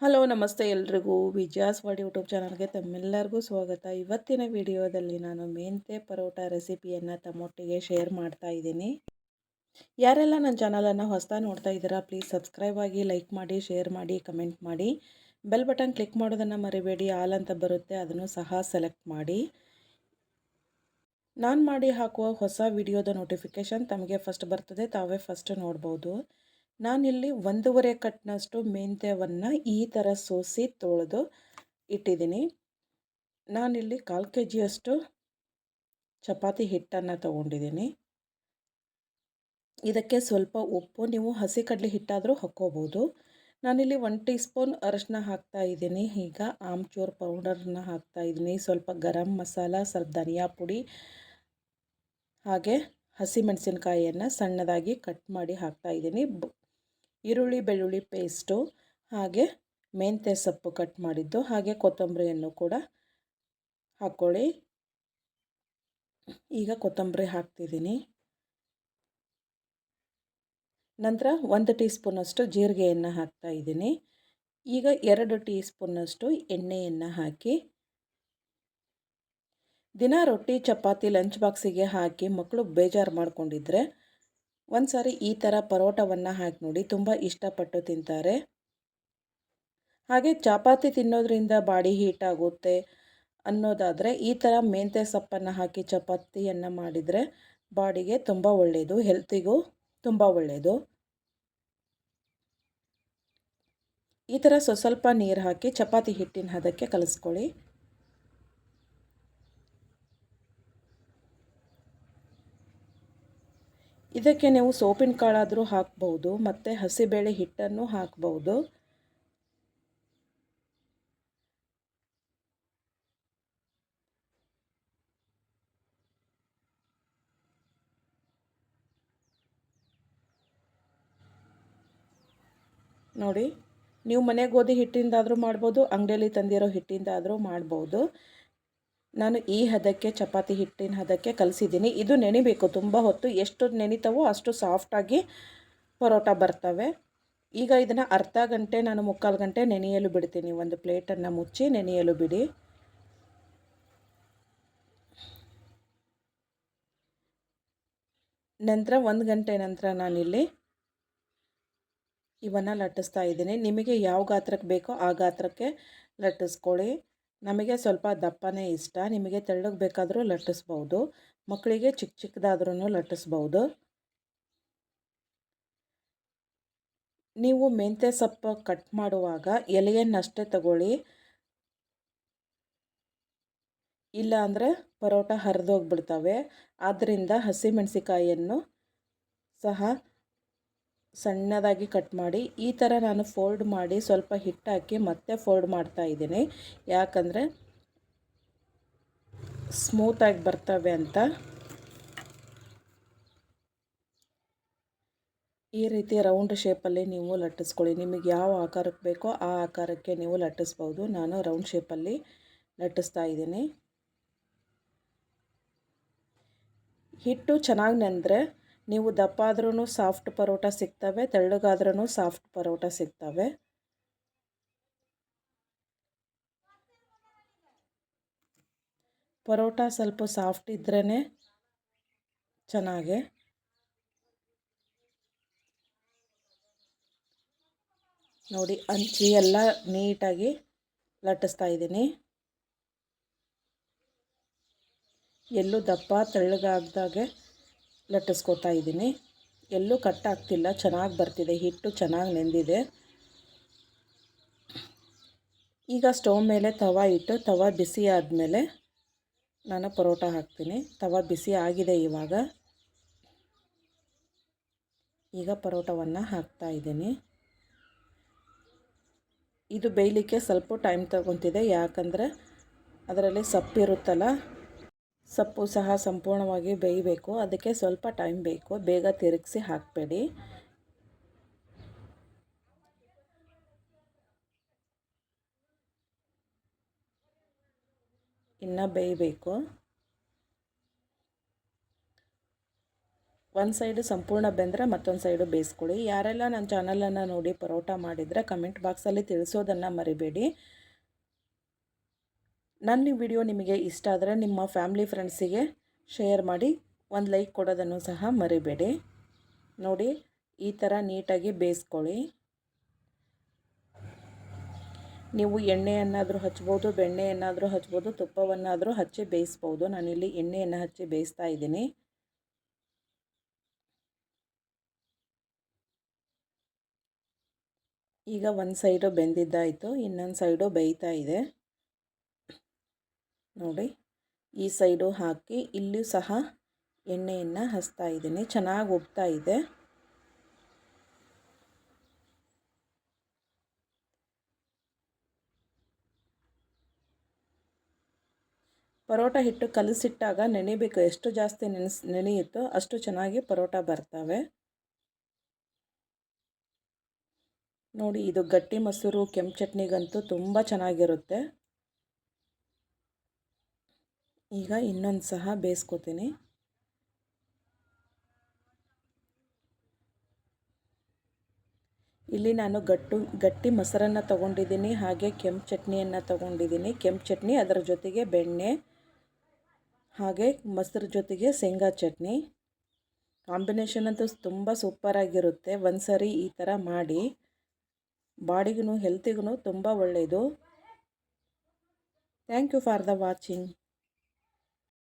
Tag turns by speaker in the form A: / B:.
A: Hello ನಮಸ್ತೆ ಎಲ್ರಿಗೂ ವಿಜಯಾಸ್ word YouTube ಚಾನಲ್ಗೆ ತಮ್ಮೆಲ್ಲರಿಗೂ ಸ್ವಾಗತ. ಇವತ್ತಿನ ವಿಡಿಯೋದಲ್ಲಿ ನಾನು ಮೆಂತೆ ಪರೋಟ ರೆಸಿಪಿಯನ್ನು ತಮ್ಮೊಟ್ಟಿಗೆ ಶೇರ್ ಮಾಡ್ತಾ ಇದ್ದೀನಿ. ಯಾರೆಲ್ಲ ನನ್ನ ಚಾನಲನ್ನು ಹೊಸದಾಗಿ ನೋಡ್ತಾ ಇದ್ದೀರಾ ಪ್ಲೀಸ್ ಸಬ್ಸ್ಕ್ರೈಬ್ ಆಗಿ, ಲೈಕ್ ಮಾಡಿ, ಶೇರ್ ಮಾಡಿ, ಕಮೆಂಟ್ ಮಾಡಿ. ಬೆಲ್ ಬಟನ್ ಕ್ಲಿಕ್ ಮಾಡೋದನ್ನು ಮರಿಬೇಡಿ. ಆಲ್ ಅಂತ ಬರುತ್ತೆ, ಅದನ್ನು ಸಹ ಸೆಲೆಕ್ಟ್ ಮಾಡಿ. ನಾನು ಮಾಡಿ ಹಾಕುವ ಹೊಸ ವಿಡಿಯೋದ ನೋಟಿಫಿಕೇಷನ್ ತಮಗೆ ಫಸ್ಟ್ ಬರ್ತದೆ, ತಾವೇ ಫಸ್ಟ್ ನೋಡ್ಬೋದು. ನಾನಿಲ್ಲಿ 1.5 ಕಟ್ನಷ್ಟು ಮೆಂತ್ಯವನ್ನು ಈ ಥರ ಸೋಸಿ ತೊಳೆದು ಇಟ್ಟಿದ್ದೀನಿ. ನಾನಿಲ್ಲಿ 1/4 kg ಚಪಾತಿ ಹಿಟ್ಟನ್ನು ತಗೊಂಡಿದ್ದೀನಿ. ಇದಕ್ಕೆ ಸ್ವಲ್ಪ ಉಪ್ಪು, ನೀವು ಹಸಿ ಕಡಲೆ ಹಿಟ್ಟಾದರೂ ಹಾಕ್ಕೋಬೋದು. ನಾನಿಲ್ಲಿ 1 ಟೀ ಸ್ಪೂನ್ ಅರಿಶಿನ ಹಾಕ್ತಾ ಇದ್ದೀನಿ. ಈಗ ಆಮ್ಚೂರ್ ಪೌಡರ್ನ ಹಾಕ್ತಾ ಇದ್ದೀನಿ. ಸ್ವಲ್ಪ ಗರಂ ಮಸಾಲ, ಸ್ವಲ್ಪ ಧನಿಯಾ ಪುಡಿ, ಹಾಗೆ ಹಸಿಮೆಣಸಿನಕಾಯಿಯನ್ನು ಸಣ್ಣದಾಗಿ ಕಟ್ ಮಾಡಿ ಹಾಕ್ತಾ ಇದ್ದೀನಿ. ಈರುಳ್ಳಿ ಬೆಳ್ಳುಳ್ಳಿ ಪೇಸ್ಟು, ಹಾಗೆ ಮೆಂತ್ಯ ಸೊಪ್ಪು ಕಟ್ ಮಾಡಿದ್ದು, ಹಾಗೆ ಕೊತ್ತಂಬರಿಯನ್ನು ಕೂಡ ಹಾಕ್ಕೊಳ್ಳಿ. ಈಗ ಕೊತ್ತಂಬರಿ ಹಾಕ್ತಿದ್ದೀನಿ. ನಂತರ 1 ಟೀ ಸ್ಪೂನಷ್ಟು ಜೀರಿಗೆಯನ್ನು ಹಾಕ್ತಾ ಇದ್ದೀನಿ. ಈಗ 2 ಟೀ ಸ್ಪೂನಷ್ಟು ಎಣ್ಣೆಯನ್ನು ಹಾಕಿ, ದಿನ ರೊಟ್ಟಿ ಚಪಾತಿ ಲಂಚ್ ಬಾಕ್ಸಿಗೆ ಹಾಕಿ ಮಕ್ಕಳು ಬೇಜಾರು ಮಾಡ್ಕೊಂಡಿದ್ರೆ ಒಂದು ಸಾರಿ ಈ ಥರ ಪರೋಟವನ್ನು ಹಾಕಿ ನೋಡಿ, ತುಂಬ ಇಷ್ಟಪಟ್ಟು ತಿಂತಾರೆ. ಹಾಗೆ ಚಪಾತಿ ತಿನ್ನೋದ್ರಿಂದ ಬಾಡಿ ಹೀಟ್ ಆಗುತ್ತೆ ಅನ್ನೋದಾದರೆ ಈ ಥರ ಮೆಂತ್ಯ ಸೊಪ್ಪನ್ನು ಹಾಕಿ ಚಪಾತಿಯನ್ನು ಮಾಡಿದರೆ ಬಾಡಿಗೆ ತುಂಬ ಒಳ್ಳೆಯದು, ಹೆಲ್ತಿಗೂ ತುಂಬ ಒಳ್ಳೆಯದು. ಈ ಥರ ಸ್ವಲ್ಪ ನೀರು ಹಾಕಿ ಚಪಾತಿ ಹಿಟ್ಟಿನ ಹದಕ್ಕೆ ಕಲಿಸ್ಕೊಳ್ಳಿ. ಇದಕ್ಕೆ ನೀವು ಸೋಪಿನ ಕಾಳಾದರೂ ಹಾಕ್ಬೋದು, ಮತ್ತು ಹಸಿಬೇಳೆ ಹಿಟ್ಟನ್ನು ಹಾಕ್ಬೋದು. ನೋಡಿ, ನೀವು ಮನೆ ಗೋಧಿ ಹಿಟ್ಟಿಂದಾದರೂ ಮಾಡ್ಬೋದು, ಅಂಗಡಿಯಲ್ಲಿ ತಂದಿರೋ ಹಿಟ್ಟಿಂದಾದರೂ ಮಾಡ್ಬೋದು. ನಾನು ಈ ಹದಕ್ಕೆ ಚಪಾತಿ ಹಿಟ್ಟಿನ ಹದಕ್ಕೆ ಕಲಿಸಿದ್ದೀನಿ. ಇದು ನೆನಿಬೇಕು ತುಂಬ ಹೊತ್ತು, ಎಷ್ಟು ನೆನಿತಾವೋ ಅಷ್ಟು ಸಾಫ್ಟಾಗಿ ಪರೋಟ ಬರ್ತವೆ. ಈಗ ಇದನ್ನು ಅರ್ಧ ಗಂಟೆ, ನಾನು 3/4 ಗಂಟೆ ನೆನೆಯಲು ಬಿಡ್ತೀನಿ. ಒಂದು ಪ್ಲೇಟನ್ನು ಮುಚ್ಚಿ ನೆನೆಯಲು ಬಿಡಿ. ನಂತರ 1 ಗಂಟೆ ನಂತರ ನಾನಿಲ್ಲಿ ಇವನ್ನು ಲಟ್ಟಿಸ್ತಾ ಇದ್ದೀನಿ. ನಿಮಗೆ ಯಾವ ಗಾತ್ರಕ್ಕೆ ಬೇಕೋ ಆ ಗಾತ್ರಕ್ಕೆ ಲಟ್ಟಿಸ್ಕೊಳ್ಳಿ. ನಮಗೆ ಸ್ವಲ್ಪ ದಪ್ಪನೇ ಇಷ್ಟ, ನಿಮಗೆ ತೆಳ್ಳಗೆ ಬೇಕಾದರೂ ಲಟ್ಟಿಸ್ಬೋದು, ಮಕ್ಕಳಿಗೆ ಚಿಕ್ಕ ಚಿಕ್ಕದಾದ್ರೂ ಲಟ್ಟಿಸ್ಬೋದು. ನೀವು ಮೆಂತ್ಯ ಸೊಪ್ಪು ಕಟ್ ಮಾಡುವಾಗ ಎಲೆಯನ್ನಷ್ಟೇ ತಗೊಳ್ಳಿ, ಇಲ್ಲ ಅಂದರೆ ಪರೋಟ ಹರಿದೋಗ್ಬಿಡ್ತವೆ. ಆದ್ದರಿಂದ ಹಸಿಮೆಣಸಿಕಾಯಿಯನ್ನು ಸಹ ಸಣ್ಣದಾಗಿ ಕಟ್ ಮಾಡಿ ಈ ಥರ ನಾನು ಫೋಲ್ಡ್ ಮಾಡಿ ಸ್ವಲ್ಪ ಹಿಟ್ಟು ಹಾಕಿ ಮತ್ತೆ ಫೋಲ್ಡ್ ಮಾಡ್ತಾ ಇದ್ದೀನಿ, ಯಾಕಂದರೆ ಸ್ಮೂತಾಗಿ ಬರ್ತವೆ ಅಂತ. ಈ ರೀತಿ ರೌಂಡ್ ಶೇಪಲ್ಲಿ ನೀವು ಲಟ್ಟಿಸ್ಕೊಳ್ಳಿ. ನಿಮಗೆ ಯಾವ ಆಕಾರಕ್ಕೆ ಬೇಕೋ ಆ ಆಕಾರಕ್ಕೆ ನೀವು ಲಟ್ಟಿಸ್ಬೋದು. ನಾನು ರೌಂಡ್ ಶೇಪಲ್ಲಿ ಲಟ್ಟಿಸ್ತಾ ಇದ್ದೀನಿ. ಹಿಟ್ಟು ಚೆನ್ನಾಗಿ ನೆಂದರೆ ನೀವು ದಪ್ಪ ಆದ್ರೂ ಸಾಫ್ಟ್ ಪರೋಟ ಸಿಗ್ತವೆ, ತೆಳ್ಳಗಾದ್ರೂ ಸಾಫ್ಟ್ ಪರೋಟ ಸಿಗ್ತವೆ. ಪರೋಟ ಸ್ವಲ್ಪ ಸಾಫ್ಟ್ ಇದ್ರೇ ಚೆನ್ನಾಗೆ. ನೋಡಿ, ಹಂಚಿ ಎಲ್ಲ ನೀಟಾಗಿ ಲಟ್ಟಿಸ್ತಾ ಇದ್ದೀನಿ. ಎಲ್ಲೂ ದಪ್ಪ ತೆಳ್ಳಗಾಗ್ದಾಗೆ ಲಟ್ಟಿಸ್ಕೊತಾ ಇದ್ದೀನಿ. ಎಲ್ಲೂ ಕಟ್ಟಾಗ್ತಿಲ್ಲ, ಚೆನ್ನಾಗಿ ಬರ್ತಿದೆ, ಹಿಟ್ಟು ಚೆನ್ನಾಗಿ ನೆಂದಿದೆ. ಈಗ ಸ್ಟವ್ ಮೇಲೆ ತವ ಇಟ್ಟು, ತವ ಬಿಸಿ ಆದಮೇಲೆ ನಾನು ಪರೋಟ ಹಾಕ್ತೀನಿ. ತವ ಬಿಸಿ ಆಗಿದೆ ಇವಾಗ. ಈಗ ಪರೋಟವನ್ನು ಹಾಕ್ತಾ ಇದ್ದೀನಿ. ಇದು ಬೇಯಲಿಕ್ಕೆ ಸ್ವಲ್ಪ ಟೈಮ್ ತಗೊತಿದೆ, ಯಾಕಂದರೆ ಅದರಲ್ಲಿ ಸೊಪ್ಪಿರುತ್ತಲ್ಲ, ಸೊಪ್ಪು ಸಹ ಸಂಪೂರ್ಣವಾಗಿ ಬೇಯಬೇಕು, ಅದಕ್ಕೆ ಸ್ವಲ್ಪ ಟೈಮ್ ಬೇಕು. ಬೇಗ ತಿರುಗಿಸಿ ಹಾಕಬೇಡಿ. ಇನ್ನು ಬೇಯಬೇಕು. ಒಂದು ಸೈಡು ಸಂಪೂರ್ಣ ಬೆಂದರೆ ಮತ್ತೊಂದು ಸೈಡು ಬೇಯಿಸ್ಕೊಳ್ಳಿ. ಯಾರೆಲ್ಲ ನನ್ನ ಚಾನಲನ್ನು ನೋಡಿ ಪರೋಟ ಮಾಡಿದರೆ ಕಮೆಂಟ್ ಬಾಕ್ಸಲ್ಲಿ ತಿಳಿಸೋದನ್ನು ಮರಿಬೇಡಿ. ನನ್ನ ವಿಡಿಯೋ ನಿಮಗೆ ಇಷ್ಟ ಆದರೆ ನಿಮ್ಮ ಫ್ಯಾಮಿಲಿ ಫ್ರೆಂಡ್ಸಿಗೆ ಶೇರ್ ಮಾಡಿ, ಒಂದು ಲೈಕ್ ಕೊಡೋದನ್ನು ಸಹ ಮರಿಬೇಡಿ. ನೋಡಿ ಈ ಥರ ನೀಟಾಗಿ ಬೇಯಿಸ್ಕೊಳ್ಳಿ. ನೀವು ಎಣ್ಣೆಯನ್ನಾದರೂ ಹಚ್ಬೋದು, ಬೆಣ್ಣೆಯನ್ನಾದರೂ ಹಚ್ಬೋದು, ತುಪ್ಪವನ್ನಾದರೂ ಹಚ್ಚಿ ಬೇಯಿಸ್ಬೋದು. ನಾನಿಲ್ಲಿ ಎಣ್ಣೆಯನ್ನು ಹಚ್ಚಿ ಬೇಯಿಸ್ತಾ ಇದ್ದೀನಿ. ಈಗ ಒಂದು ಸೈಡು ಬೆಂದಿದ್ದಾಯಿತು, ಇನ್ನೊಂದು ಸೈಡು ಬೇಯ್ತಾ ಇದೆ. ನೋಡಿ ಈ ಸೈಡು ಹಾಕಿ ಇಲ್ಲೂ ಸಹ ಎಣ್ಣೆಯನ್ನು ಹಚ್ತಾ ಇದ್ದೀನಿ. ಚೆನ್ನಾಗಿ ಉಬ್ತಾ ಇದೆ. ಪರೋಟ ಹಿಟ್ಟು ಕಲಸಿಟ್ಟಾಗ ನೆನೆಬೇಕು. ಎಷ್ಟು ಜಾಸ್ತಿ ನೆನೆಯುತ್ತೋ ಅಷ್ಟು ಚೆನ್ನಾಗಿ ಪರೋಟ ಬರ್ತವೆ. ನೋಡಿ ಇದು ಗಟ್ಟಿ ಮೊಸರು ಕೆಂಪು ಚಟ್ನಿಗಂತೂ ತುಂಬ ಚೆನ್ನಾಗಿರುತ್ತೆ. ಈಗ ಇನ್ನೊಂದು ಸಹ ಬೇಯಿಸ್ಕೊತೀನಿ. ಇಲ್ಲಿ ನಾನು ಗಟ್ಟಿ ಮೊಸರನ್ನು ತೊಗೊಂಡಿದ್ದೀನಿ, ಹಾಗೆ ಕೆಂಪು ಚಟ್ನಿಯನ್ನು ತೊಗೊಂಡಿದ್ದೀನಿ. ಕೆಂಪು ಚಟ್ನಿ, ಅದರ ಜೊತೆಗೆ ಬೆಣ್ಣೆ, ಹಾಗೆ ಮೊಸರು ಜೊತೆಗೆ ಶೇಂಗಾ ಚಟ್ನಿ. ಕಾಂಬಿನೇಷನ್ ಅಂತೂ ತುಂಬ ಸೂಪರಾಗಿರುತ್ತೆ. ಒಂದು ಸರಿ ಈ ಥರ ಮಾಡಿ, ಬಾಡಿಗೂ ಹೆಲ್ತಿಗೂ ತುಂಬ ಒಳ್ಳೆಯದು. Thank you for the watching.